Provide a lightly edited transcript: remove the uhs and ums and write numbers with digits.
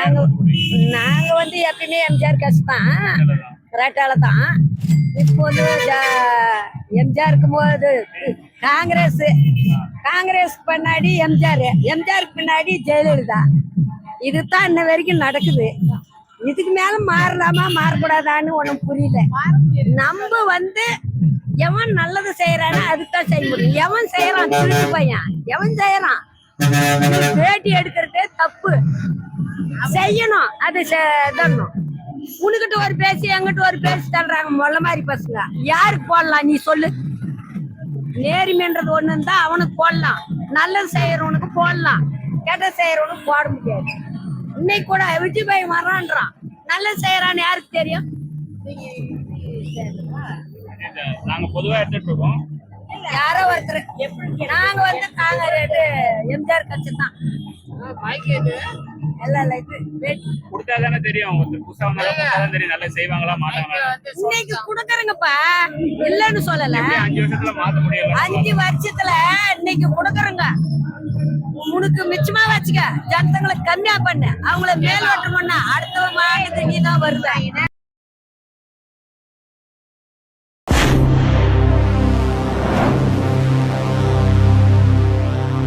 நாங்க நாங்க வந்து எப்பயுமே எம்ஜிஆர் கட்சி தான், ரெட்டால தான். இப்போ வந்து எம்ஜிஆர் இருக்கும்போது காங்கிரஸ், காங்கிரஸ் பின்னாடி எம்ஜிஆர், எம்ஜிஆருக்கு பின்னாடி ஜெயலலிதா. இதுதான் இன்ன வரைக்கும் நடக்குது. இதுக்கு மேல மாறலாமா மாறக்கூடாதான்னு ஒண்ணும் புரியல. நம்ம வந்து எவன் நல்லது செய்யறானோ அதுதான் செய்ய முடியும். எவன் செய்யறான் திருட்டு பையன், எவன் செய்யறான் பேட்டி எடுக்கிறதே தப்பு. செய்யணும், அது தரணும். உனக்கிட்ட ஒரு பேசி எங்கிட்ட ஒரு பேசி தள்ளுறாங்க மொல்ல மாதிரி பசங்க. யாருக்கு போடலாம் நீ சொல்லு? நேர்மைன்றது ஒண்ணு தான் அவனுக்கு போடலாம், நல்லது செய்யறவனுக்கு போடலாம், கெட்ட செய்யறவனுக்கு போட முடியாது. இன்னைக்கு கூட விஜய் பாய் வர்றான்றான், நல்லது செய்யறான்னு யாருக்கு தெரியும்? நாங்க பொதுவா எடுத்துட்டு இருக்கோம். யாரோ ஒருத்தர். நாங்க வந்து காங்கிரஸ் எம்ஜிஆர் கட்சி தான். கொடுத்தாதானே தெரியும், புதுசா வந்தாலும் தெரியும் நல்லா செய்வாங்களா மாட்டாங்களா. இன்னைக்கு குடுக்கறங்கப்பா, இல்லன்னு சொல்லல. 5 வருஷத்துல மாத்த முடியல. 5 வருஷத்துல இன்னைக்கு குடுக்கறங்க. உனக்கு மிச்சமா வச்சுக்க, ஜனத்தங்களை கம்மியா பண்ணு, அவங்கள மேலோட்டம் பண்ண அடுத்த மாநிலத்துக்கு நீ தான் வருவ.